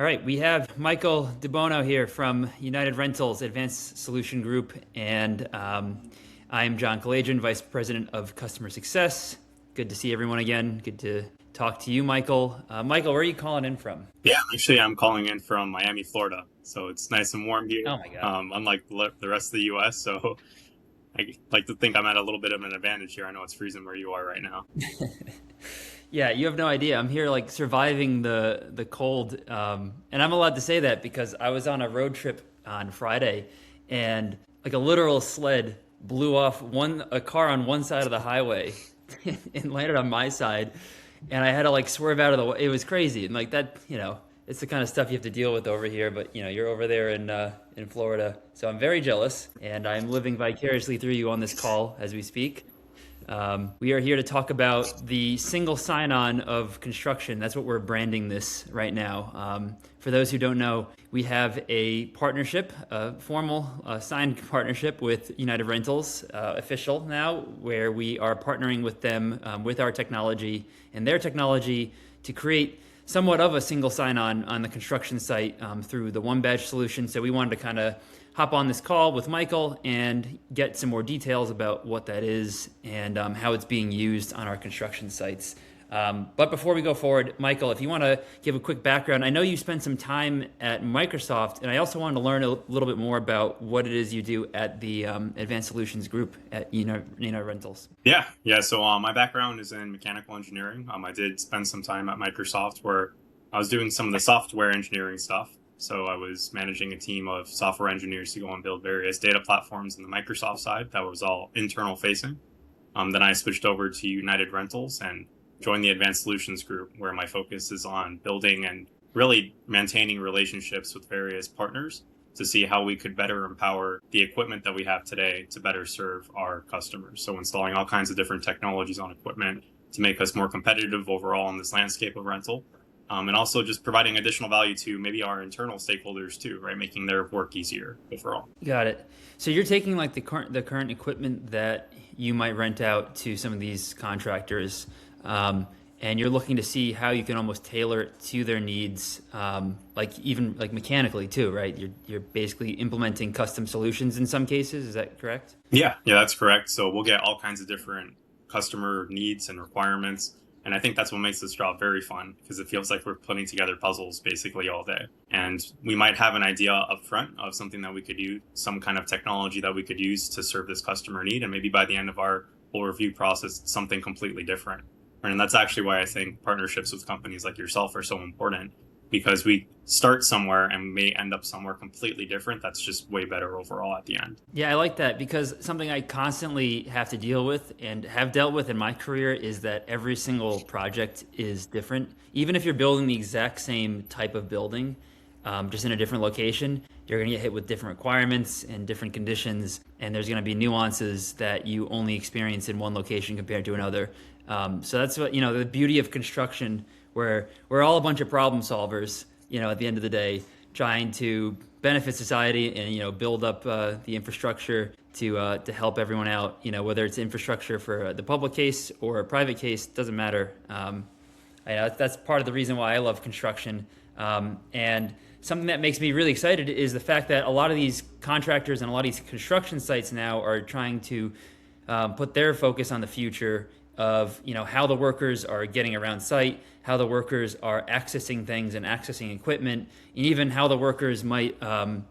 right, we have Michael DiBono here from United Rentals Advanced Solution Group, and I'm John Kalajian, Vice President of Customer Success. Good to see everyone again. Good to talk to you, Michael. Michael, where are you calling in from? Yeah, actually, I'm calling in from Miami, Florida. So it's nice and warm here, Oh my God. unlike the rest of the U.S. So I like to think I'm at a little bit of an advantage here. I know it's freezing where you are right now. Yeah, you have no idea. I'm here like surviving the cold, and I'm allowed to say that because I was on a road trip on Friday, and like a literal sled blew off a car on one side of the highway and landed on my side, and I had to like swerve out of the way. It was crazy, and like that, it's the kind of stuff you have to deal with over here. But you're over there in Florida, so I'm very jealous, and I'm living vicariously through you on this call as we speak. We are here to talk about the single sign-on of construction. That's what we're branding this right now. For those who don't know, we have a partnership, a formal signed partnership with United Rentals, official now, where we are partnering with them with our technology and their technology to create somewhat of a single sign-on on the construction site through the OneBadge solution. So we wanted to kind of hop on this call with Michael and get some more details about what that is and how it's being used on our construction sites. But before we go forward, Michael, if you want to give a quick background, I know you spent some time at Microsoft, and I also wanted to learn a little bit more about what it is you do at the Advanced Solutions Group at United Rentals. Yeah. So my background is in mechanical engineering. I did spend some time at Microsoft where I was doing some of the software engineering stuff. So I was managing a team of software engineers to go and build various data platforms on the Microsoft side. That was all internal facing. Then I switched over to United Rentals and joined the Advanced Solutions Group, where my focus is on building and really maintaining relationships with various partners to see how we could better empower the equipment that we have today to better serve our customers. So installing all kinds of different technologies on equipment to make us more competitive overall in this landscape of rental. And also just providing additional value to maybe our internal stakeholders too, right? Making their work easier overall. Got it. So you're taking like the current equipment that you might rent out to some of these contractors, and you're looking to see how you can almost tailor it to their needs, like even like mechanically too, right? You're basically implementing custom solutions in some cases. Is that correct? Yeah, that's correct. So we'll get all kinds of different customer needs and requirements. And I think that's what makes this job very fun, because it feels like we're putting together puzzles basically all day. And we might have an idea up front of something that we could use, some kind of technology that we could use to serve this customer need. And maybe by the end of our whole review process, it's something completely different. And that's actually why I think partnerships with companies like yourself are so important, because we start somewhere and may end up somewhere completely different. That's just way better overall at the end. Yeah, I like that, because something I constantly have to deal with and have dealt with in my career is that every single project is different. Even if you're building the exact same type of building, just in a different location, you're going to get hit with different requirements and different conditions, and there's going to be nuances that you only experience in one location compared to another. So that's what, the beauty of construction, where we're all a bunch of problem solvers, at the end of the day, trying to benefit society and, build up the infrastructure to help everyone out, whether it's infrastructure for the public case or a private case, doesn't matter. That's part of the reason why I love construction. And something that makes me really excited is the fact that a lot of these contractors and a lot of these construction sites now are trying to put their focus on the future of how the workers are getting around site, how the workers are accessing things and accessing equipment, and even how the workers might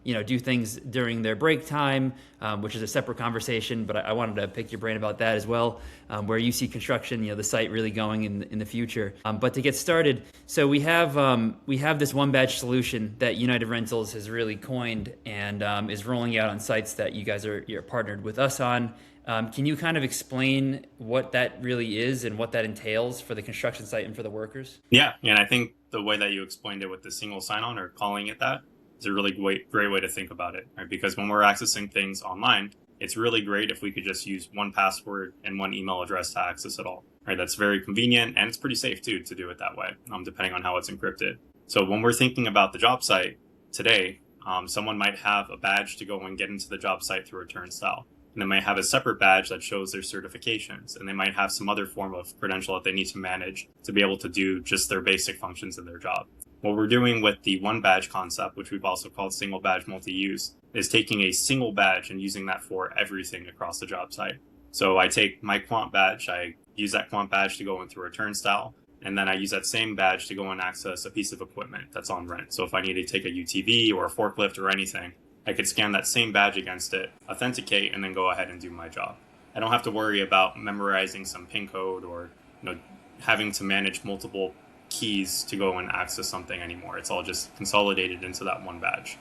do things during their break time, which is a separate conversation. But I wanted to pick your brain about that as well, where you see construction, the site really going in the future. But to get started, so we have this OneBadge solution that United Rentals has really coined and is rolling out on sites that you're partnered with us on. Can you kind of explain what that really is and what that entails for the construction site and for the workers? Yeah. And I think the way that you explained it with the single sign-on, or calling it that, is a really great way to think about it, right? Because when we're accessing things online, it's really great if we could just use one password and one email address to access it all, right? That's very convenient, and it's pretty safe too to do it that way, depending on how it's encrypted. So when we're thinking about the job site today, someone might have a badge to go and get into the job site through a turnstile. And they might have a separate badge that shows their certifications, and they might have some other form of credential that they need to manage to be able to do just their basic functions of their job. What we're doing with the one badge concept, which we've also called single badge multi-use, is taking a single badge and using that for everything across the job site. So I take my Kwant badge, I use that Kwant badge to go in through a turnstile, and then I use that same badge to go and access a piece of equipment that's on rent. So if I need to take a UTV or a forklift or anything, I could scan that same badge against it, authenticate, and then go ahead and do my job. I don't have to worry about memorizing some PIN code or having to manage multiple keys to go and access something anymore. It's all just consolidated into that one badge.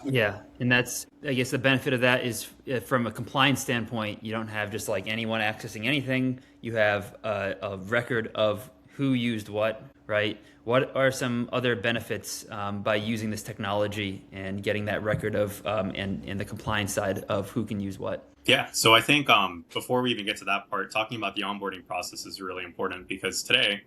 Yeah, and that's, I guess the benefit of that is from a compliance standpoint, you don't have just like anyone accessing anything. You have a record of who used what, right? What are some other benefits by using this technology and getting that record of and the compliance side of who can use what? Yeah, so I think before we even get to that part, talking about the onboarding process is really important because today,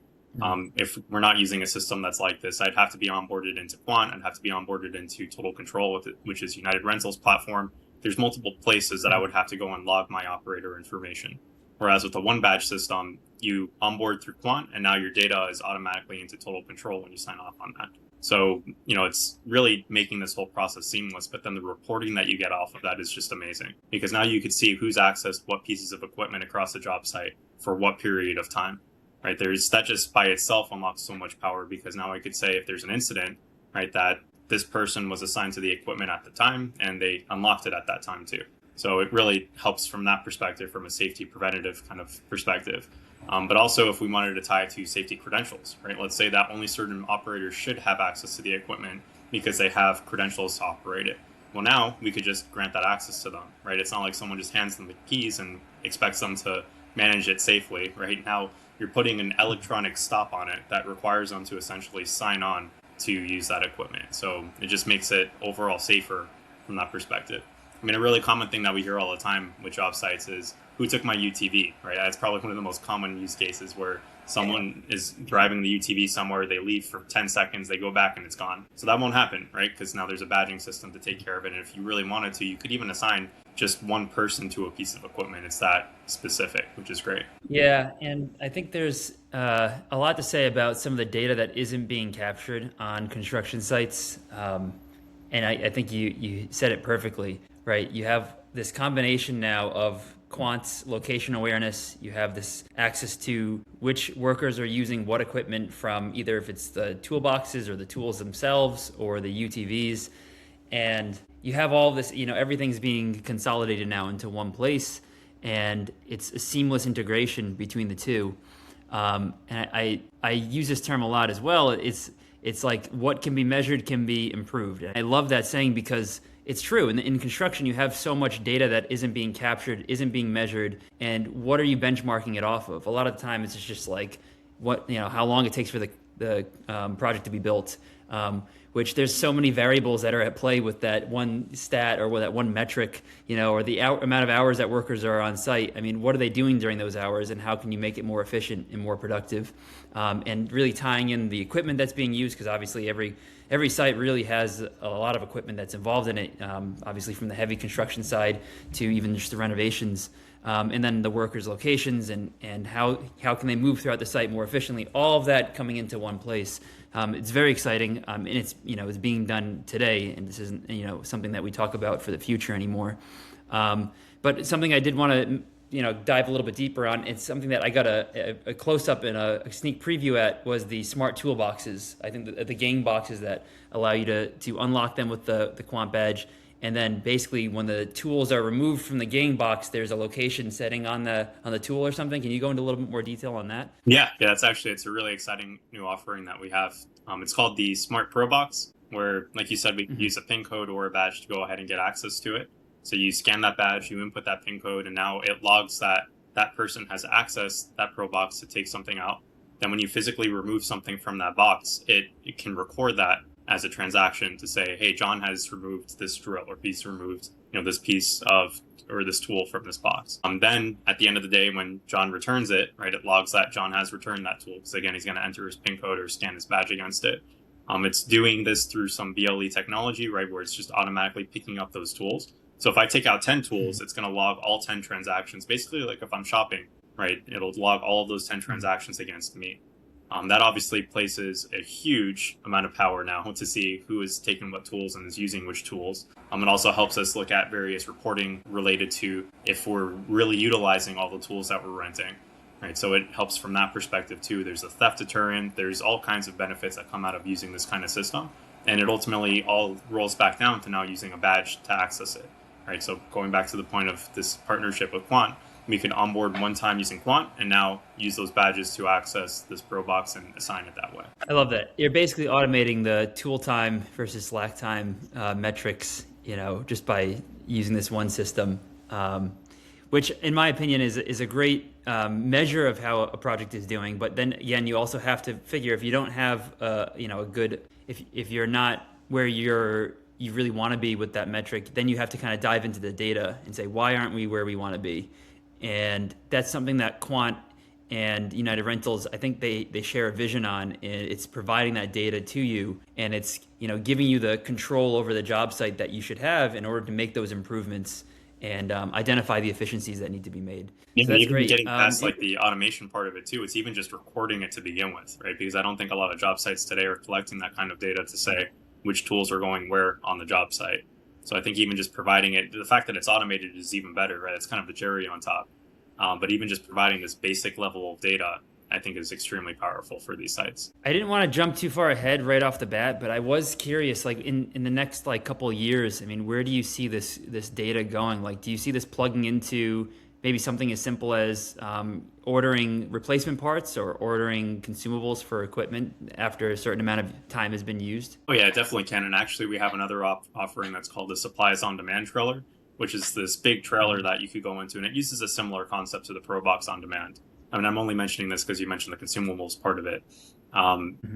if we're not using a system that's like this, I'd have to be onboarded into Kwant, I'd have to be onboarded into Total Control, with it, which is United Rentals platform. There's multiple places that I would have to go and log my operator information. Whereas with the OneBadge system, you onboard through Kwant, and now your data is automatically into Total Control when you sign off on that. So, it's really making this whole process seamless, but then the reporting that you get off of that is just amazing because now you could see who's accessed what pieces of equipment across the job site for what period of time, right? That just by itself unlocks so much power because now I could say if there's an incident, right, that this person was assigned to the equipment at the time and they unlocked it at that time too. So it really helps from that perspective, from a safety preventative kind of perspective. But also if we wanted to tie it to safety credentials, right? Let's say that only certain operators should have access to the equipment because they have credentials to operate it. Well, now we could just grant that access to them, right? It's not like someone just hands them the keys and expects them to manage it safely, right? Now you're putting an electronic stop on it that requires them to essentially sign on to use that equipment. So it just makes it overall safer from that perspective. I mean, a really common thing that we hear all the time with job sites is who took my UTV, right? That's probably one of the most common use cases where someone is driving the UTV somewhere, they leave for 10 seconds, they go back and it's gone. So that won't happen, right? Because now there's a badging system to take care of it. And if you really wanted to, you could even assign just one person to a piece of equipment. It's that specific, which is great. Yeah, and I think there's a lot to say about some of the data that isn't being captured on construction sites. And I think you said it perfectly, right? You have this combination now of Kwant's location awareness. You have this access to which workers are using what equipment from either if it's the toolboxes or the tools themselves or the UTVs. And you have all this, everything's being consolidated now into one place. And it's a seamless integration between the two. And I use this term a lot as well. It's like what can be measured can be improved. And I love that saying because it's true. In construction, you have so much data that isn't being captured, isn't being measured, and what are you benchmarking it off of? A lot of the time, it's just like how long it takes for the project to be built. Which there's so many variables that are at play with that one stat or with that one metric, or the amount of hours that workers are on site. I mean, what are they doing during those hours, and how can you make it more efficient and more productive? And really tying in the equipment that's being used, because obviously every site really has a lot of equipment that's involved in it. Obviously, from the heavy construction side to even just the renovations. And then the workers' locations and how can they move throughout the site more efficiently. All of that coming into one place. It's very exciting, and it's it's being done today, and this isn't something that we talk about for the future anymore. But something I did want to dive a little bit deeper on. It's something that I got a close up and a sneak preview at was the smart toolboxes. I think the gang boxes that allow you to unlock them with the Kwant badge. And then basically when the tools are removed from the gang box, there's a location setting on the tool or something. Can you go into a little bit more detail on that? Yeah, it's a really exciting new offering that we have. It's called the Smart Pro Box, where, like you said, we can use a PIN code or a badge to go ahead and get access to it. So you scan that badge, you input that PIN code, and now it logs that person has accessed that Pro Box to take something out. Then when you physically remove something from that box, it can record that as a transaction to say, hey, John has removed this drill, or he's removed, this piece of, or this tool from this box. Then at the end of the day, when John returns it, right, it logs that John has returned that tool. Because again, he's going to enter his PIN code or scan his badge against it. It's doing this through some BLE technology, right, where it's just automatically picking up those tools. So if I take out 10 tools, it's going to log all 10 transactions. Basically, like if I'm shopping, right, it'll log all of those 10 transactions against me. That obviously places a huge amount of power now to see who is taking what tools and is using which tools. It also helps us look at various reporting related to if we're really utilizing all the tools that we're renting. Right, so it helps from that perspective too. There's a theft deterrent. There's all kinds of benefits that come out of using this kind of system, and it ultimately all rolls back down to now using a badge to access it. Right, so going back to the point of this partnership with Kwant, we can onboard one time using Kwant and now use those badges to access this Pro Box and assign it that way. I love that. You're basically automating the tool time versus slack time metrics, just by using this one system, which in my opinion is a great measure of how a project is doing. But then again, you also have to figure if you don't have a good, if you're not where you really want to be with that metric, then you have to kind of dive into the data and say, why aren't we where we want to be? And that's something that Kwant and United Rentals, I think they share a vision on. It's providing that data to you, and it's giving you the control over the job site that you should have in order to make those improvements and identify the efficiencies that need to be made. Yeah, so that's even great. Getting past like the automation part of it too, it's even just recording it to begin with, right? Because I don't think a lot of job sites today are collecting that kind of data to say which tools are going where on the job site. So I think even just providing it, the fact that it's automated is even better, right? It's kind of the cherry on top. But even just providing this basic level of data, I think is extremely powerful for these sites. I didn't want to jump too far ahead right off the bat, but I was curious, like in the next couple of years, I mean, where do you see this data going? Like, do you see this plugging into maybe something as simple as ordering replacement parts or ordering consumables for equipment after a certain amount of time has been used? Oh yeah, it definitely can. And actually we have another offering that's called the Supplies on Demand trailer, which is this big trailer that you could go into, and it uses a similar concept to the Pro Box on Demand. I mean, I'm only mentioning this because you mentioned the consumables part of it.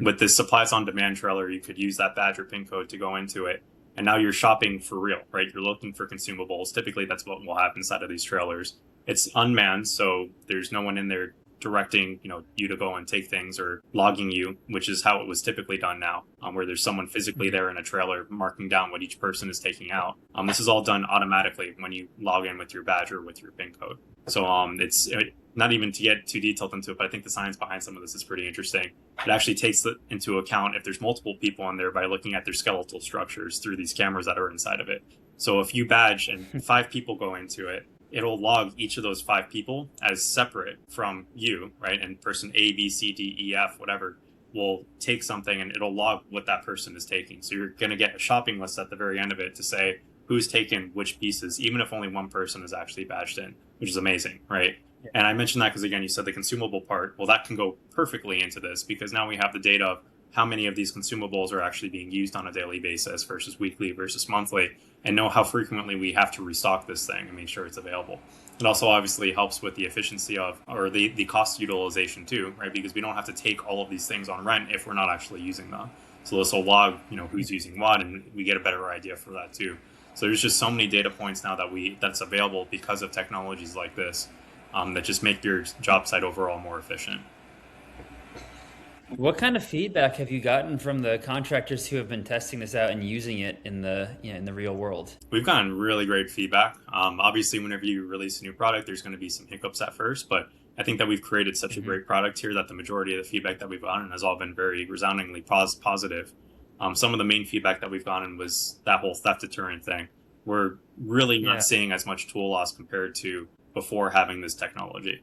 With this Supplies on Demand trailer, you could use that badge or PIN code to go into it, and now you're shopping for real, right? You're looking for consumables. Typically, that's what will happen inside of these trailers. It's unmanned, so there's no one in there directing you to go and take things or logging you, which is how it was typically done now, where there's someone physically there in a trailer marking down what each person is taking out. This is all done automatically when you log in with your badge or with your PIN code. So it's not even to get too detailed into it, but I think the science behind some of this is pretty interesting. It actually takes into account if there's multiple people in there by looking at their skeletal structures through these cameras that are inside of it. So if you badge and 5 people go into it, it'll log each of those 5 people as separate from you, right? And person A, B, C, D, E, F, whatever, will take something and it'll log what that person is taking. So you're going to get a shopping list at the very end of it to say who's taken which pieces, even if only one person is actually badged in, which is amazing, right? Yeah. And I mentioned that because, again, you said the consumable part. Well, that can go perfectly into this because now we have the data of how many of these consumables are actually being used on a daily basis versus weekly versus monthly, and know how frequently we have to restock this thing and make sure it's available. It also obviously helps with the efficiency of, or the cost utilization too, right? Because we don't have to take all of these things on rent if we're not actually using them. So this will log, who's using what, and we get a better idea for that too. So there's just so many data points now that's available because of technologies like this that just make your job site overall more efficient. What kind of feedback have you gotten from the contractors who have been testing this out and using it in the real world? We've gotten really great feedback. Obviously, whenever you release a new product, there's going to be some hiccups at first, but I think that we've created such a great product here that the majority of the feedback that we've gotten has all been very resoundingly positive. Some of the main feedback that we've gotten was that whole theft deterrent thing. We're really not seeing as much tool loss compared to before having this technology.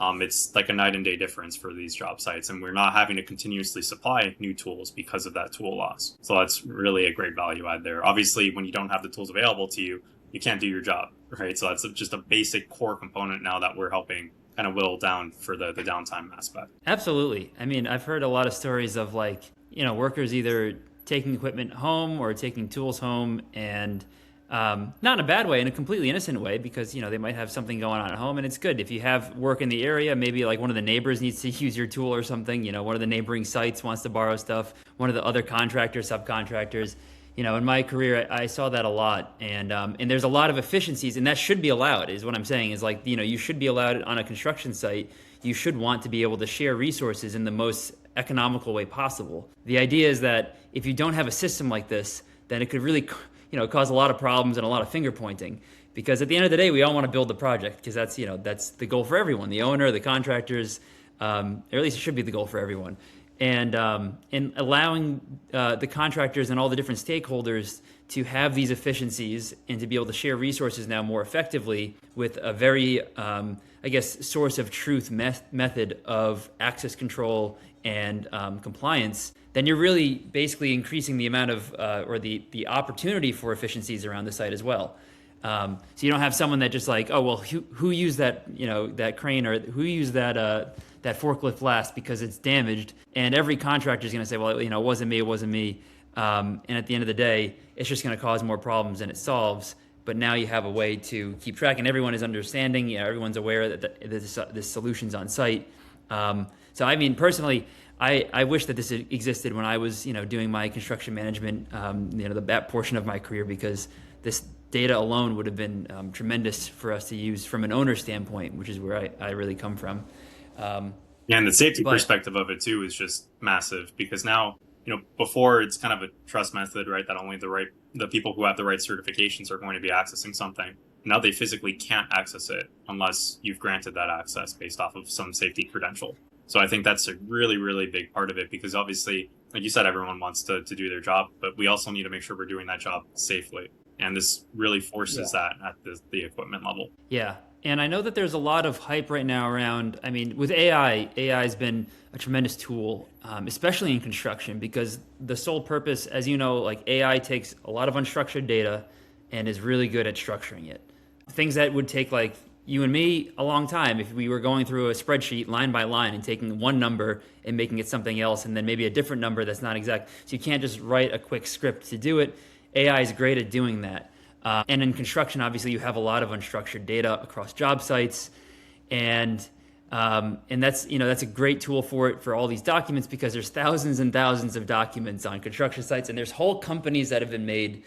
It's like a night and day difference for these job sites, and we're not having to continuously supply new tools because of that tool loss. So that's really a great value add there. Obviously, when you don't have the tools available to you, you can't do your job, right? So that's just a basic core component now that we're helping kind of whittle down for the downtime aspect. Absolutely. I mean, I've heard a lot of stories of workers either taking equipment home or taking tools home, and not in a bad way, in a completely innocent way, because they might have something going on at home, and it's good if you have work in the area. Maybe like one of the neighbors needs to use your tool or something. One of the neighboring sites wants to borrow stuff. One of the other contractors, subcontractors. In my career, I saw that a lot, and there's a lot of efficiencies, and that should be allowed. Is what I'm saying is you should be allowed on a construction site. You should want to be able to share resources in the most economical way possible. The idea is that if you don't have a system like this, then it could really cause a lot of problems and a lot of finger pointing, because at the end of the day, we all want to build the project because that's the goal for everyone, the owner, the contractors, or at least it should be the goal for everyone. And allowing the contractors and all the different stakeholders to have these efficiencies and to be able to share resources now more effectively with a very, I guess, source of truth method of access control and compliance, then you're really basically increasing the amount of, or the opportunity for efficiencies around the site as well. So you don't have someone that just like, oh, well, who used that, that crane, or who used that forklift last because it's damaged, and every contractor is going to say, well, it wasn't me. And at the end of the day, it's just going to cause more problems than it solves. But now you have a way to keep track, and everyone is understanding. Everyone's aware that this solution's on site. So I mean, personally, I wish that this existed when I was, doing my construction management, that portion of my career, because this data alone would have been tremendous for us to use from an owner standpoint, which is where I really come from. Yeah, and the safety perspective of it too is just massive, because now, before it's kind of a trust method, right? That only the people who have the right certifications are going to be accessing something. Now they physically can't access it unless you've granted that access based off of some safety credential. So I think that's a really, really big part of it, because obviously, like you said, everyone wants to do their job, but we also need to make sure we're doing that job safely. And this really forces that at the equipment level. Yeah. And I know that there's a lot of hype right now around, I mean, with AI has been a tremendous tool, especially in construction, because the sole purpose, as you know, like AI takes a lot of unstructured data and is really good at structuring it. Things that would take like you and me a long time if we were going through a spreadsheet line by line and taking one number and making it something else, and then maybe a different number that's not exact. So you can't just write a quick script to do it. AI is great at doing that. And in construction, obviously, you have a lot of unstructured data across job sites, and that's that's a great tool for all these documents, because there's thousands and thousands of documents on construction sites, and there's whole companies that have been made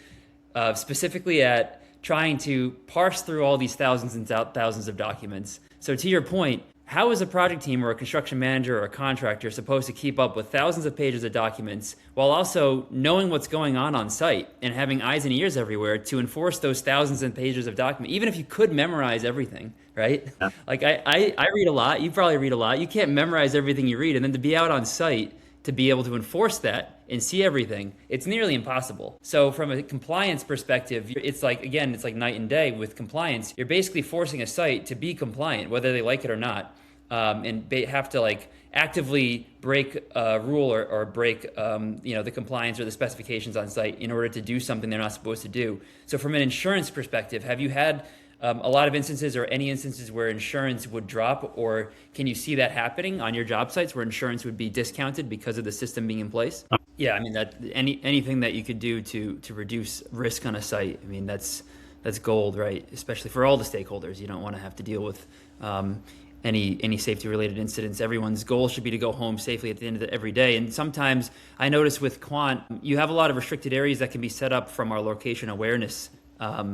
specifically at trying to parse through all these thousands and thousands of documents. So to your point, how is a project team or a construction manager or a contractor supposed to keep up with thousands of pages of documents while also knowing what's going on site and having eyes and ears everywhere to enforce those thousands of pages of documents, even if you could memorize everything, right? Yeah. Like I read a lot, you probably read a lot. You can't memorize everything you read, and then to be out on site to be able to enforce that and see everything, it's nearly impossible. So from a compliance perspective, it's like night and day with compliance. You're basically forcing a site to be compliant, whether they like it or not, and they have to like actively break a rule or break the compliance or the specifications on site in order to do something they're not supposed to do. So from an insurance perspective, have you had a lot of instances or any instances where insurance would drop, or can you see that happening on your job sites where insurance would be discounted because of the system being in place? Yeah, I mean, that anything that you could do to reduce risk on a site, I mean, that's gold, right? Especially for all the stakeholders. You don't want to have to deal with any safety related incidents. Everyone's goal should be to go home safely at the end of every day. And sometimes I notice with Kwant, you have a lot of restricted areas that can be set up from our location awareness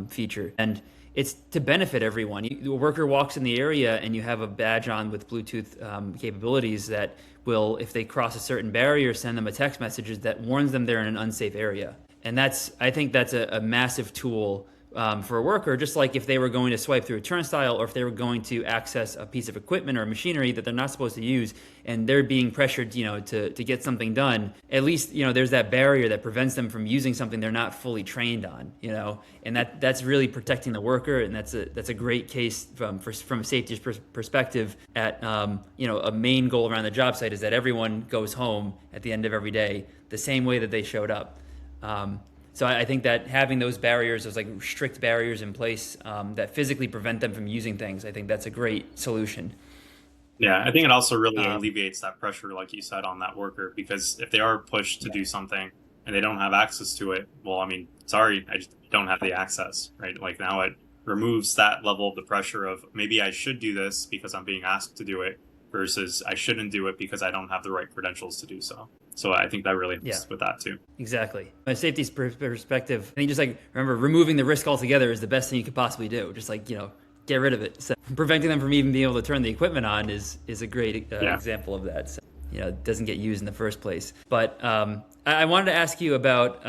feature. And it's to benefit everyone. A worker walks in the area and you have a badge on with Bluetooth capabilities that will, if they cross a certain barrier, send them a text message that warns them they're in an unsafe area. And I think that's a massive tool for a worker, just like if they were going to swipe through a turnstile, or if they were going to access a piece of equipment or machinery that they're not supposed to use, and they're being pressured, to get something done. At least, there's that barrier that prevents them from using something they're not fully trained on, and that's really protecting the worker, and that's a great case from a safety perspective. At a main goal around the job site is that everyone goes home at the end of every day the same way that they showed up. So I think that having those barriers, those like strict barriers in place that physically prevent them from using things, I think that's a great solution. Yeah, I think it also really alleviates that pressure, like you said, on that worker, because if they are pushed to do something and they don't have access to it, well, I mean, sorry, I just don't have the access, right? Like now it removes that level of the pressure of maybe I should do this because I'm being asked to do it versus I shouldn't do it because I don't have the right credentials to do so. So I think that really helps with that too. Exactly. From a safety perspective, I think just like, remember, removing the risk altogether is the best thing you could possibly do. Just like, get rid of it. So preventing them from even being able to turn the equipment on is a great example of that. So, it doesn't get used in the first place. But I wanted to ask you about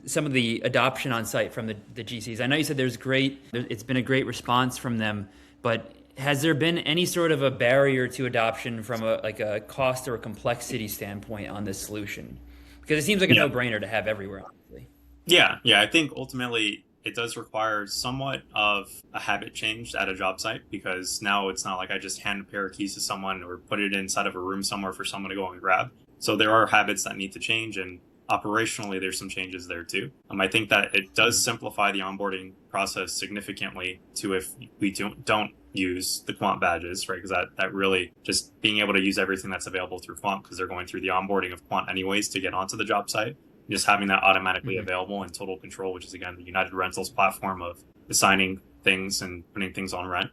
some of the adoption on site from the GCs. I know you said it's been a great response from them, but has there been any sort of a barrier to adoption from a cost or a complexity standpoint on this solution? Because it seems like a Yeah. no-brainer to have everywhere, honestly. Yeah. I think ultimately it does require somewhat of a habit change at a job site, because now it's not like I just hand a pair of keys to someone or put it inside of a room somewhere for someone to go and grab. So there are habits that need to change, and operationally there's some changes there too. I think that it does simplify the onboarding process significantly to if we don't use the Kwant badges, right? Because that really just being able to use everything that's available through Kwant, because they're going through the onboarding of Kwant anyways to get onto the job site. Just having that automatically available and total control, which is again the United Rentals platform of assigning things and putting things on rent.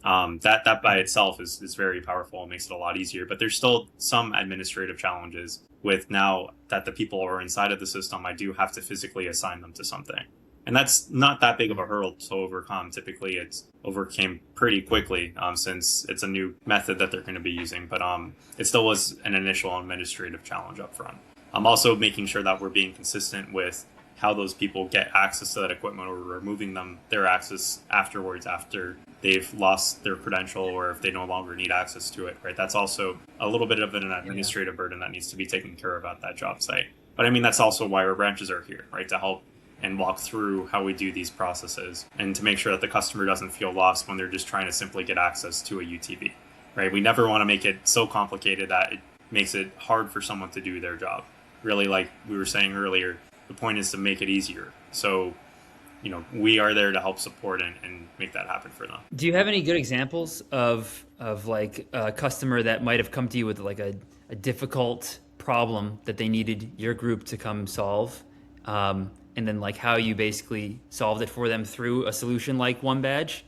That by itself is very powerful and makes it a lot easier. But there's still some administrative challenges with now that the people are inside of the system. I do have to physically assign them to something, and that's not that big of a hurdle to overcome. Typically, it's overcame pretty quickly since it's a new method that they're going to be using. But it still was an initial administrative challenge up front. I'm also making sure that we're being consistent with how those people get access to that equipment, or removing them their access afterwards after they've lost their credential or if they no longer need access to it, right? That's also a little bit of an administrative burden that needs to be taken care of at that job site. But I mean, that's also why our branches are here, right? To help and walk through how we do these processes and to make sure that the customer doesn't feel lost when they're just trying to simply get access to a UTV, right? We never want to make it so complicated that it makes it hard for someone to do their job. Really, like we were saying earlier, the point is to make it easier. So, we are there to help support and make that happen for them. Do you have any good examples of like a customer that might have come to you with like a difficult problem that they needed your group to come solve, and then like how you basically solved it for them through a solution like OneBadge?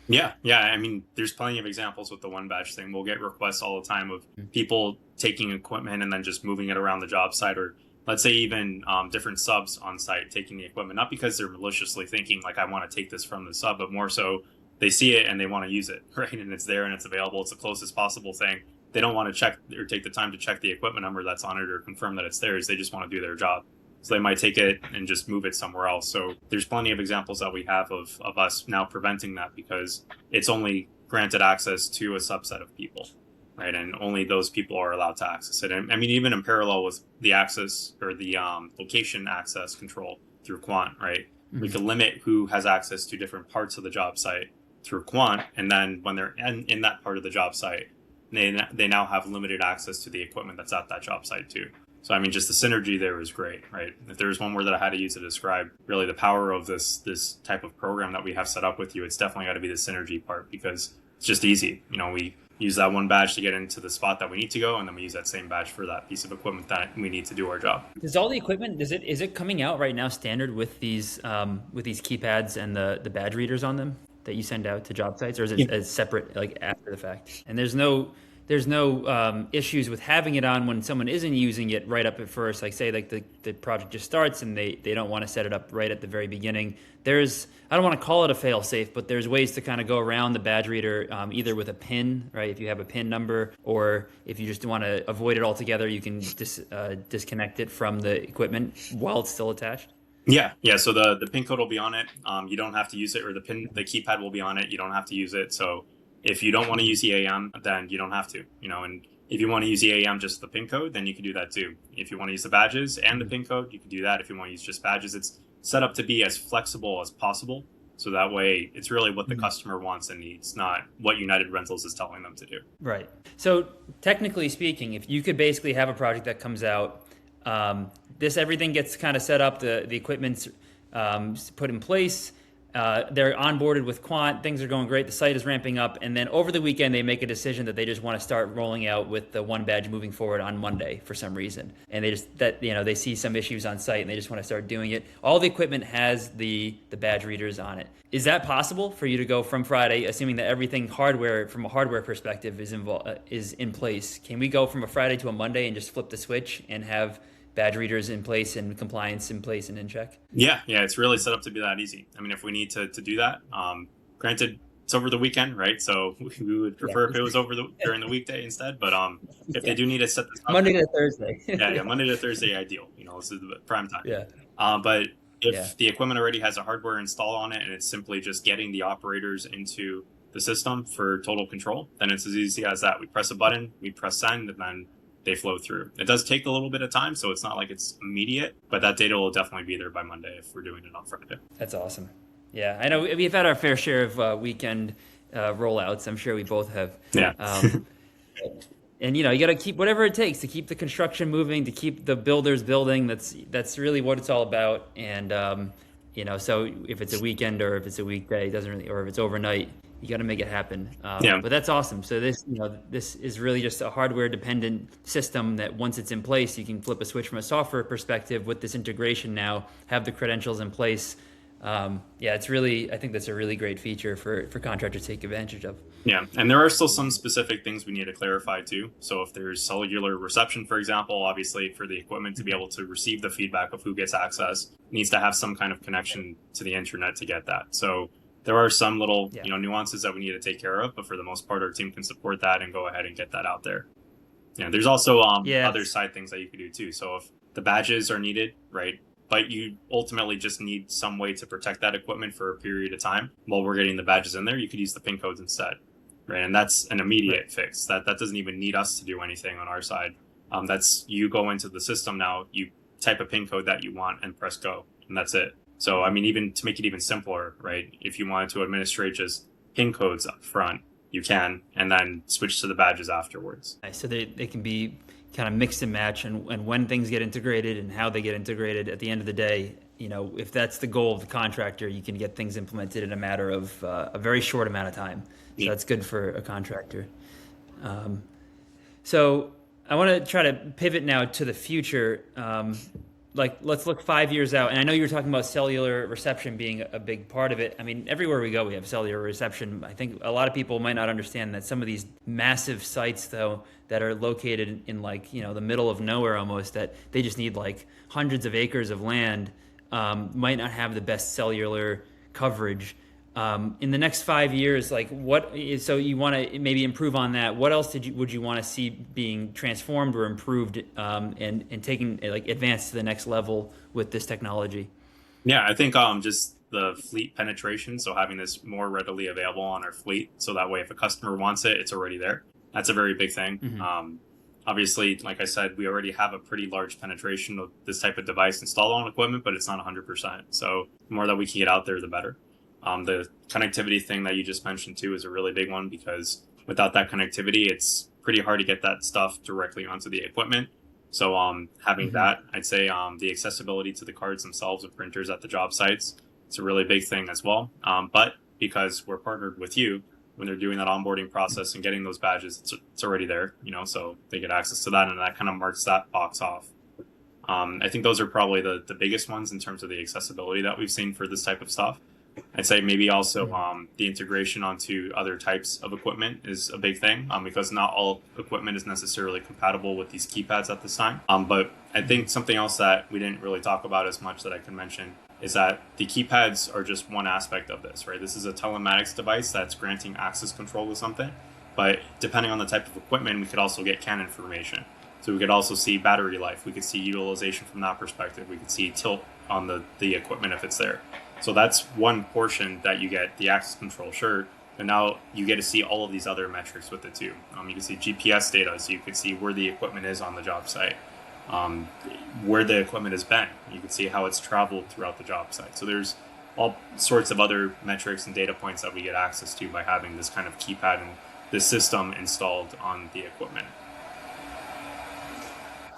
Yeah. I mean, there's plenty of examples with the OneBadge thing. We'll get requests all the time of people taking equipment and then just moving it around the job site, or let's say even different subs on site taking the equipment, not because they're maliciously thinking like I want to take this from the sub, but more so they see it and they want to use it, right? And it's there and it's available. It's the closest possible thing. They don't want to check or take the time to check the equipment number that's on it or confirm that it's theirs. They just want to do their job. So they might take it and just move it somewhere else. So there's plenty of examples that we have of us now preventing that, because it's only granted access to a subset of people, right? And only those people are allowed to access it. And I mean, even in parallel with the access or the location access control through Kwant, right? We can limit who has access to different parts of the job site through Kwant. And then when they're in that part of the job site, they now have limited access to the equipment that's at that job site too. So, I mean, just the synergy there is great, right? If there's one word that I had to use to describe really the power of this type of program that we have set up with you, it's definitely got to be the synergy part, because it's just easy. We use that one badge to get into the spot that we need to go, and then we use that same badge for that piece of equipment that we need to do our job. Does all the equipment, is it coming out right now standard with these keypads and the badge readers on them that you send out to job sites, or is it as separate, like after the fact? And there's no issues with having it on when someone isn't using it right up at first. Like say like the project just starts and they don't want to set it up right at the very beginning. I don't want to call it a fail safe, but there's ways to kind of go around the badge reader, either with a pin, right? If you have a pin number, or if you just want to avoid it altogether, you can disconnect it from the equipment while it's still attached. Yeah. So the pin code will be on it. You don't have to use it, or the keypad will be on it. You don't have to use it. So if you don't want to use the AM, then you don't have to, and if you want to use the AM, just the pin code, then you can do that too. If you want to use the badges and the pin code, you can do that. If you want to use just badges, it's set up to be as flexible as possible. So that way it's really what the customer wants and needs, not what United Rentals is telling them to do. Right. So technically speaking, if you could basically have a project that comes out, everything gets kind of set up, the equipment's put in place, they're onboarded with Kwant, things are going great, the site is ramping up, and then over the weekend they make a decision that they just want to start rolling out with the OneBadge moving forward on Monday for some reason, and they see some issues on site and they just want to start doing it. All the equipment has the badge readers on it. Is that possible for you to go from Friday, assuming that everything from a hardware perspective is in place? Can we go from a Friday to a Monday and just flip the switch and have badge readers in place and compliance in place and in check? Yeah, it's really set up to be that easy. I mean, if we need to do that, granted, it's over the weekend, right? So we would prefer if it was during the weekday instead. But if they do need to set this up, Monday to Thursday. yeah, Monday to Thursday, ideal. This is the prime time. Yeah. But if the equipment already has a hardware install on it and it's simply just getting the operators into the system for total control, then it's as easy as that. We press a button, we press send, and then they flow through. It does take a little bit of time, so it's not like it's immediate, but that data will definitely be there by Monday if we're doing it on Friday. That's awesome. Yeah, I know we've had our fair share of weekend rollouts. I'm sure we both have. Yeah. And you got to keep whatever it takes to keep the construction moving, to keep the builders building. That's really what it's all about. And so if it's a weekend or if it's a weekday, it doesn't really, or if it's overnight, you got to make it happen. Yeah. But that's awesome. So this is really just a hardware dependent system that once it's in place, you can flip a switch from a software perspective with this integration now, have the credentials in place. It's really, I think that's a really great feature for contractors to take advantage of. Yeah, and there are still some specific things we need to clarify too. So if there's cellular reception, for example, obviously for the equipment to be able to receive the feedback of who gets access, it needs to have some kind of connection to the internet to get that. So there are some little nuances that we need to take care of, but for the most part, our team can support that and go ahead and get that out there. Yeah, there's also other side things that you could do too. So if the badges are needed, right? But you ultimately just need some way to protect that equipment for a period of time while we're getting the badges in there, you could use the PIN codes instead, right? And that's an immediate fix. That doesn't even need us to do anything on our side. That's you go into the system now, you type a PIN code that you want and press go, and that's it. So, I mean, even to make it even simpler, right? If you wanted to administrate just PIN codes up front, you can, and then switch to the badges afterwards. So they can be kind of mix and match, and when things get integrated and how they get integrated, at the end of the day, if that's the goal of the contractor, you can get things implemented in a matter of a very short amount of time. So that's good for a contractor. So I want to try to pivot now to the future. Let's look 5 years out. And I know you were talking about cellular reception being a big part of it. I mean, everywhere we go, we have cellular reception. I think a lot of people might not understand that some of these massive sites, though, that are located in the middle of nowhere almost, that they just need hundreds of acres of land, might not have the best cellular coverage. In the next 5 years, so you want to maybe improve on that. What else would you want to see being transformed or improved, and taking advanced to the next level with this technology? Yeah, I think just the fleet penetration. So having this more readily available on our fleet. So that way, if a customer wants it, it's already there. That's a very big thing. Mm-hmm. Obviously, like I said, we already have a pretty large penetration of this type of device installed on equipment, but it's not 100%. So the more that we can get out there, the better. The connectivity thing that you just mentioned too is a really big one, because without that connectivity, it's pretty hard to get that stuff directly onto the equipment. So having that, I'd say the accessibility to the cards themselves and printers at the job sites, it's a really big thing as well. But because we're partnered with you, when they're doing that onboarding process and getting those badges, it's already there, so they get access to that, and that kind of marks that box off. I think those are probably the biggest ones in terms of the accessibility that we've seen for this type of stuff. I'd say maybe also the integration onto other types of equipment is a big thing, because not all equipment is necessarily compatible with these keypads at this time. But I think something else that we didn't really talk about as much that I can mention is that the keypads are just one aspect of this, right? This is a telematics device that's granting access control to something, but depending on the type of equipment, we could also get CAN information. So we could also see battery life. We could see utilization from that perspective. We could see tilt on the equipment if it's there. So that's one portion that you get the access control, sure. But now you get to see all of these other metrics with it too. You can see GPS data, so you could see where the equipment is on the job site, where the equipment has been. You can see how it's traveled throughout the job site. So there's all sorts of other metrics and data points that we get access to by having this kind of keypad and this system installed on the equipment.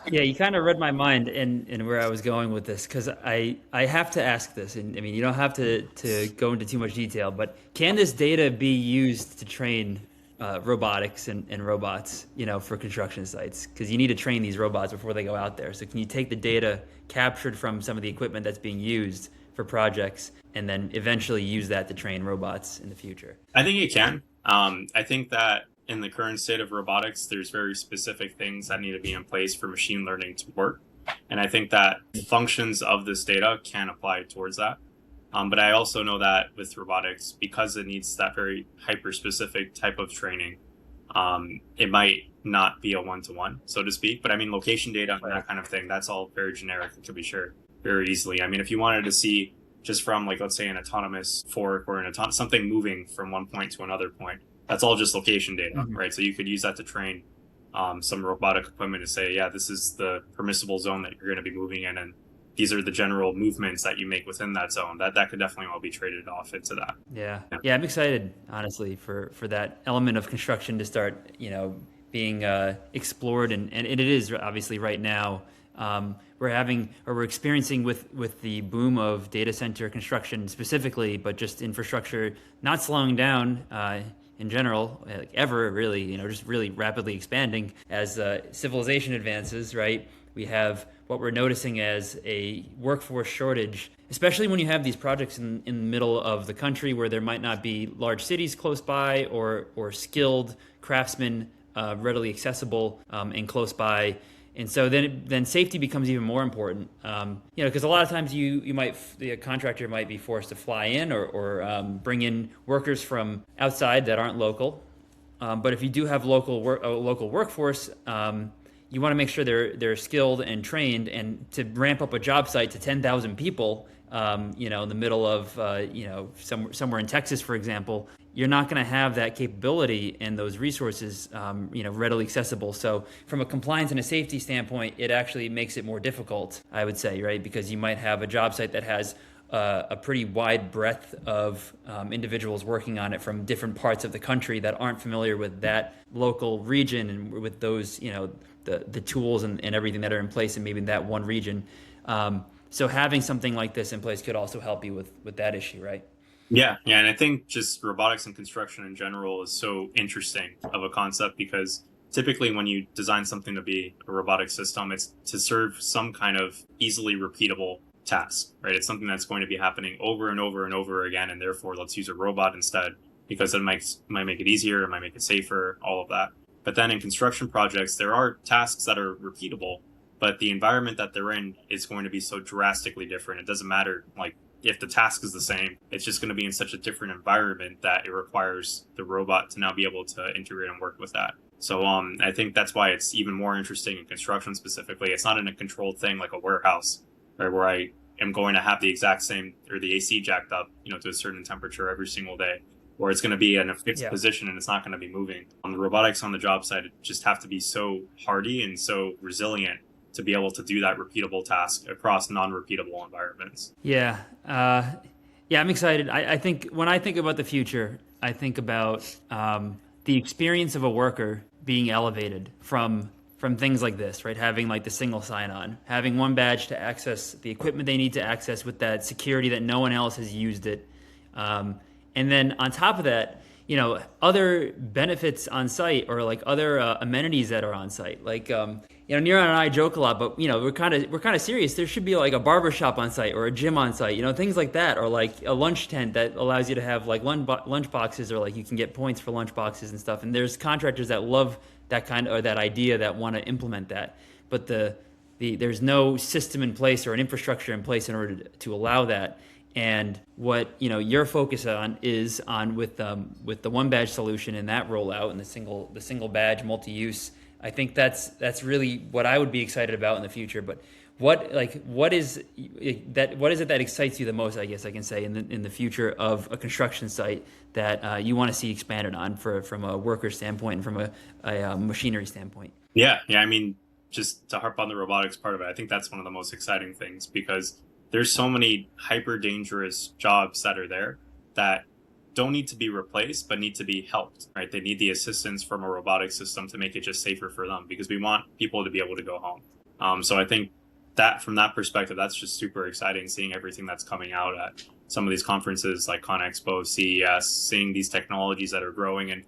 Yeah, you kind of read my mind in where I was going with this, because I have to ask this, and I mean, you don't have to go into too much detail, but can this data be used to train robotics and robots, for construction sites? Because you need to train these robots before they go out there. So can you take the data captured from some of the equipment that's being used for projects and then eventually use that to train robots in the future? I think it can. I think that in the current state of robotics, there's very specific things that need to be in place for machine learning to work. And I think that functions of this data can apply towards that. But I also know that with robotics, because it needs that very hyper-specific type of training, it might not be a one-to-one, so to speak. But I mean, location data and that kind of thing, that's all very generic and can be shared very easily. I mean, if you wanted to see just from like, let's say an autonomous fork or something moving from one point to another point. That's all just location data, right? So you could use that to train some robotic equipment to say, yeah, this is the permissible zone that you're going to be moving in, and these are the general movements that you make within that zone. That could definitely all be traded off into that. Yeah, I'm excited, honestly, for that element of construction to start, being explored, and it is obviously right now. We're experiencing with the boom of data center construction specifically, but just infrastructure not slowing down in general, like ever really, just really rapidly expanding as civilization advances, right? We have what we're noticing as a workforce shortage, especially when you have these projects in the middle of the country where there might not be large cities close by or skilled craftsmen readily accessible and close by. And so then safety becomes even more important, because a lot of times the contractor might be forced to fly in or bring in workers from outside that aren't local. But if you do have a local workforce, you want to make sure they're skilled and trained, and to ramp up a job site to 10,000 people, in the middle of, somewhere in Texas, for example, you're not going to have that capability and those resources, readily accessible. So from a compliance and a safety standpoint, it actually makes it more difficult, I would say, right? Because you might have a job site that has a pretty wide breadth of individuals working on it from different parts of the country that aren't familiar with that local region and with those, the tools and everything that are in place in maybe that one region. So having something like this in place could also help you with that issue, right? Yeah, and I think just robotics and construction in general is so interesting of a concept, because typically when you design something to be a robotic system, it's to serve some kind of easily repeatable task, right? It's something that's going to be happening over and over and over again, and therefore let's use a robot instead, because it might make it easier, it might make it safer, all of that. But then in construction projects, there are tasks that are repeatable, but the environment that they're in is going to be so drastically different. It doesn't matter, like, if the task is the same, it's just going to be in such a different environment that it requires the robot to now be able to integrate and work with that. So I think that's why it's even more interesting in construction specifically. It's not in a controlled thing like a warehouse, right, where I am going to have the exact same, or the AC jacked up, to a certain temperature every single day, or it's going to be in a fixed position and it's not going to be moving. The robotics on the job site just have to be so hardy and so resilient to be able to do that repeatable task across non-repeatable environments. Yeah, I'm excited. I think when I think about the future, I think about the experience of a worker being elevated from things like this, right? Having like the single sign-on, having OneBadge to access the equipment they need to access with that security that no one else has used it. And then on top of that, other benefits on site, or like other amenities that are on site. Like, Neeron and I joke a lot, but we're kind of serious. There should be like a barbershop on site or a gym on site, things like that, or like a lunch tent that allows you to have like lunch boxes, or like you can get points for lunch boxes and stuff. And there's contractors that love that that idea, that want to implement that, but there's no system in place or an infrastructure in place in order to allow that. And what your focus is with the OneBadge solution and that rollout and the single badge multi-use, I think that's really what I would be excited about in the future. But what is it that excites you the most, I guess I can say, in the future of a construction site that you want to see expanded on from a worker standpoint and from a machinery standpoint? Yeah. I mean, just to harp on the robotics part of it, I think that's one of the most exciting things, because there's so many hyper dangerous jobs that are there that don't need to be replaced, but need to be helped, right? They need the assistance from a robotic system to make it just safer for them, because we want people to be able to go home. So I think that from that perspective, that's just super exciting, seeing everything that's coming out at some of these conferences like ConExpo, CES, seeing these technologies that are growing, and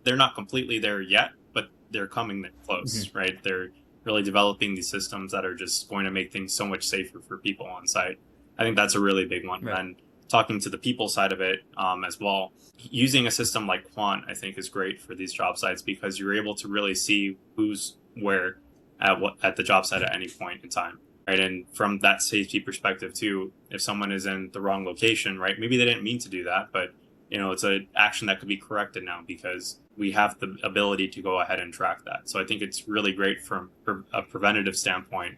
they're not completely there yet, but they're coming close, right? They're really developing these systems that are just going to make things so much safer for people on site. I think that's a really big one. Right. And talking to the people side of it as well, using a system like Kwant, I think, is great for these job sites, because you're able to really see who's where at the job site at any point in time, right? And from that safety perspective too, if someone is in the wrong location, right, maybe they didn't mean to do that, but it's an action that could be corrected now, because we have the ability to go ahead and track that. So I think it's really great from a preventative standpoint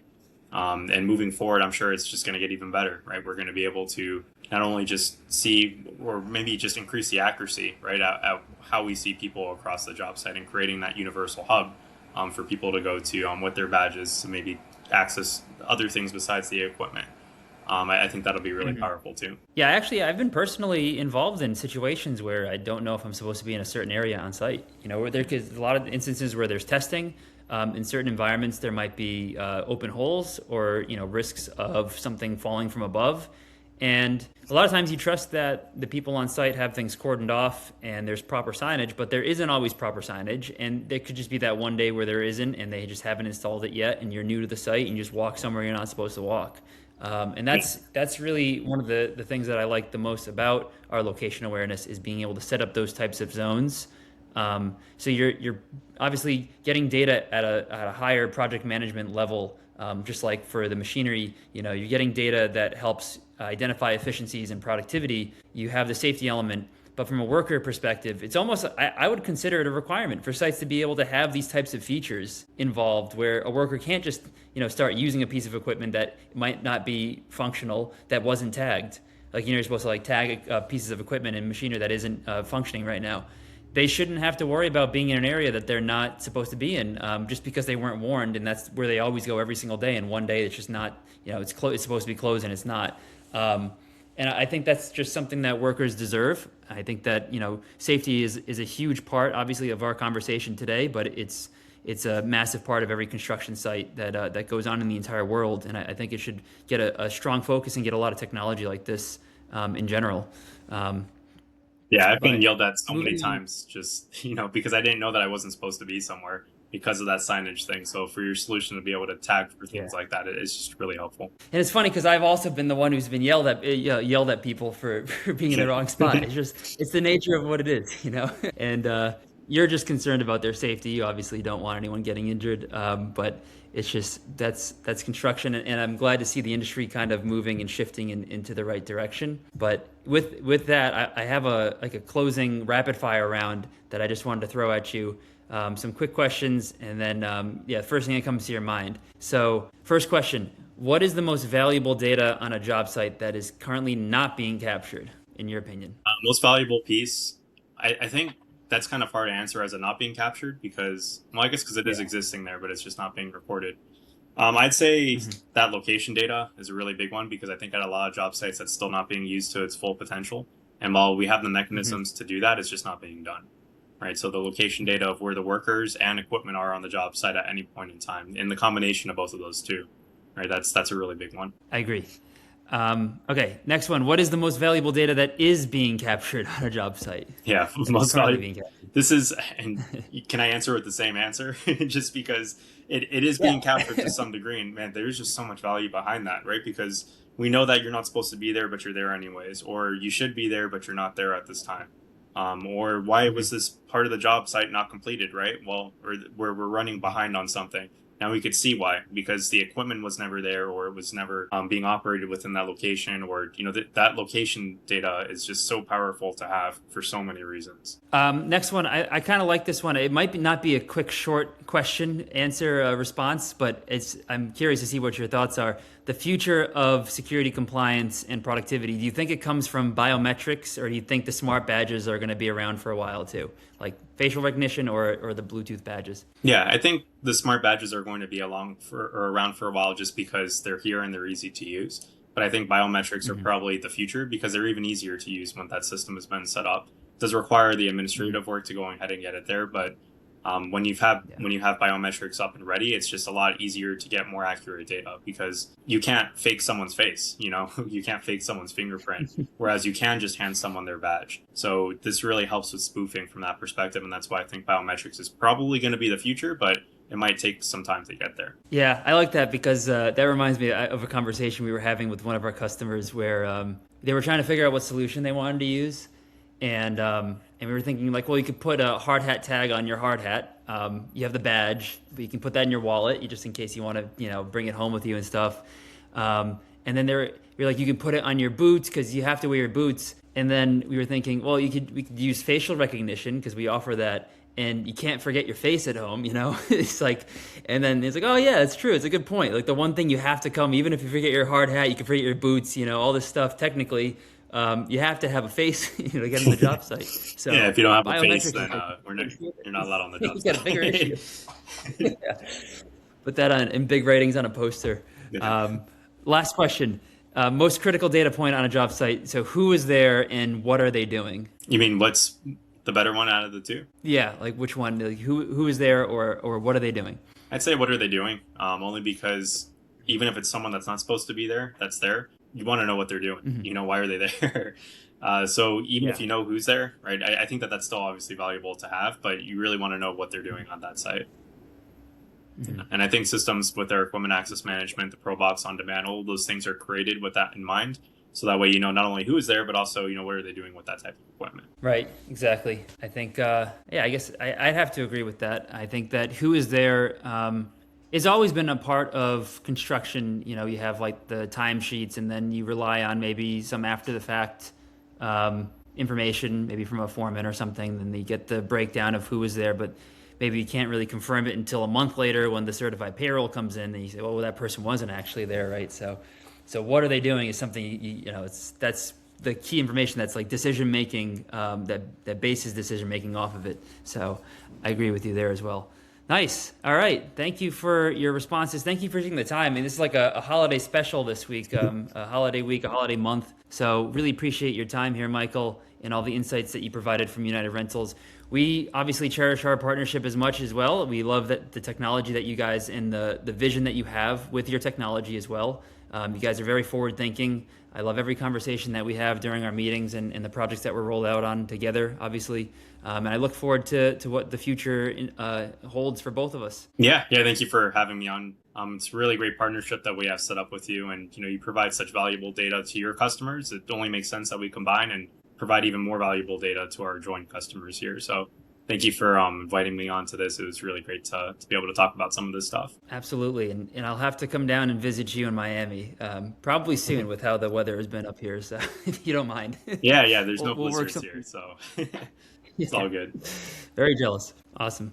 And moving forward, I'm sure it's just going to get even better, right? We're going to be able to not only just see or maybe just increase the accuracy, right, at how we see people across the job site and creating that universal hub for people to go to with their badges to maybe access other things besides the equipment. I think that'll be really powerful too. Yeah, actually, I've been personally involved in situations where I don't know if I'm supposed to be in a certain area on site. Where there's a lot of instances where there's testing. In certain environments, there might be open holes or risks of something falling from above. And a lot of times you trust that the people on site have things cordoned off and there's proper signage, but there isn't always proper signage. And there could just be that one day where there isn't and they just haven't installed it yet and you're new to the site and you just walk somewhere you're not supposed to walk. And that's really one of the things that I like the most about our location awareness is being able to set up those types of zones. So you're obviously getting data at a higher project management level, just like for the machinery, you're getting data that helps identify efficiencies and productivity. You have the safety element, but from a worker perspective, it's almost, I would consider it a requirement for sites to be able to have these types of features involved where a worker can't just, start using a piece of equipment that might not be functional, that wasn't tagged. Like, you're supposed to tag pieces of equipment and machinery that isn't functioning right now. They shouldn't have to worry about being in an area that they're not supposed to be in just because they weren't warned, and that's where they always go every single day, and one day it's just not, it's supposed to be closed and it's not. And I think that's just something that workers deserve. I think that, safety is a huge part, obviously, of our conversation today, but it's a massive part of every construction site that goes on in the entire world. And I think it should get a strong focus and get a lot of technology like this in general. Yeah, I've been yelled at so many times just, because I didn't know that I wasn't supposed to be somewhere because of that signage thing. So for your solution to be able to tag for things like that, it's just really helpful. And it's funny because I've also been the one who's been yelled at people for being in the wrong spot. It's the nature of what it is, and you're just concerned about their safety. You obviously don't want anyone getting injured, but it's just that's construction, and I'm glad to see the industry kind of moving and shifting into the right direction. But with that, I have a closing rapid fire round that I just wanted to throw at you. Some quick questions, and then first thing that comes to your mind. So first question: what is the most valuable data on a job site that is currently not being captured, in your opinion? Most valuable piece, I think. That's kind of hard to answer as it not being captured because, I guess because it is existing there, but it's just not being recorded. I'd say that location data is a really big one because I think at a lot of job sites that's still not being used to its full potential. And while we have the mechanisms to do that, it's just not being done. Right. So the location data of where the workers and equipment are on the job site at any point in time, in the combination of both of those two. Right. That's a really big one. I agree. Okay, next one. What is the most valuable data that is being captured on a job site? Yeah, most valuable. This is, and can I answer with the same answer? Just because it is being captured to some degree, and man, there's just so much value behind that, right? Because we know that you're not supposed to be there, but you're there anyways, or you should be there, but you're not there at this time. Or why was this part of the job site not completed, right? Well, or where we're running behind on something. Now we could see why, because the equipment was never there, or it was never being operated within that location, or that location data is just so powerful to have for so many reasons. Next one, I kind of like this one. It might not be a quick, short question answer response, but I'm curious to see what your thoughts are. The future of security compliance and productivity. Do you think it comes from biometrics, or do you think the smart badges are going to be around for a while too, like facial recognition or the Bluetooth badges? Yeah, I think the smart badges are going to be around for a while just because they're here and they're easy to use. But I think biometrics are probably the future because they're even easier to use when that system has been set up. It does require the administrative work to go ahead and get it there, but when you have biometrics up and ready, it's just a lot easier to get more accurate data because you can't fake someone's face, you can't fake someone's fingerprint, whereas you can just hand someone their badge. So this really helps with spoofing from that perspective, and that's why I think biometrics is probably going to be the future, but it might take some time to get there. Yeah, I like that because that reminds me of a conversation we were having with one of our customers where they were trying to figure out what solution they wanted to use. And we were thinking like, well, you could put a hard hat tag on your hard hat. You have the badge, but you can put that in your wallet just in case you want to, bring it home with you and stuff. And then you're like, you can put it on your boots because you have to wear your boots. And then we were thinking, well, we could use facial recognition because we offer that. and you can't forget your face at home, It's like, and then it's like, oh yeah, it's true. It's a good point. Like the one thing you have to come, even if you forget your hard hat, you can forget your boots, all this stuff. Technically, you have to have a to get on the job site. So yeah, if you don't have a face, biometrics then you're not allowed on the job you site. got a bigger issue. Yeah. Put that in big writings on a poster. Yeah. Last question. Most critical data point on a job site. So who is there and what are they doing? You mean what's the better one out of the two? Yeah, like which one? Like who is there or what are they doing? I'd say what are they doing? Only because even if it's someone that's not supposed to be there, that's there, you want to know what they're doing. Mm-hmm. Why are they there? So even Yeah. if you know who's there, right? I think that's still obviously valuable to have, but you really want to know what they're doing on that site. Mm-hmm. And I think systems with their equipment access management, the ProBox on demand, all those things are created with that in mind. So that way, not only who is there, but also, what are they doing with that type of equipment? Right, exactly. I think, I guess I'd have to agree with that. I think that who is there has always been a part of construction. You have like the timesheets, and then you rely on maybe some after the fact information, maybe from a foreman or something. Then you get the breakdown of who was there, but maybe you can't really confirm it until a month later when the certified payroll comes in. And you say, well, that person wasn't actually there, right? So what are they doing is something that's the key information that's like decision making that bases decision making off of it. So I agree with you there as well. Nice. All right. Thank you for your responses. Thank you for taking the time. I mean, this is like a holiday special this week, a holiday week, a holiday month. So really appreciate your time here, Michael, and all the insights that you provided from United Rentals. We obviously cherish our partnership as much as well. We love that the technology that you guys and the vision that you have with your technology as well. You guys are very forward thinking. I love every conversation that we have during our meetings and the projects that we're rolled out on together, obviously. And I look forward to what the future holds for both of us. Yeah. Thank you for having me on. It's a really great partnership that we have set up with you. And, you provide such valuable data to your customers. It only makes sense that we combine and provide even more valuable data to our joint customers here. So thank you for inviting me on to this. It was really great to be able to talk about some of this stuff. Absolutely. And I'll have to come down and visit you in Miami, probably soon with how the weather has been up here. So if you don't mind. Yeah. There's no blizzards here. So it's all good. Very jealous. Awesome.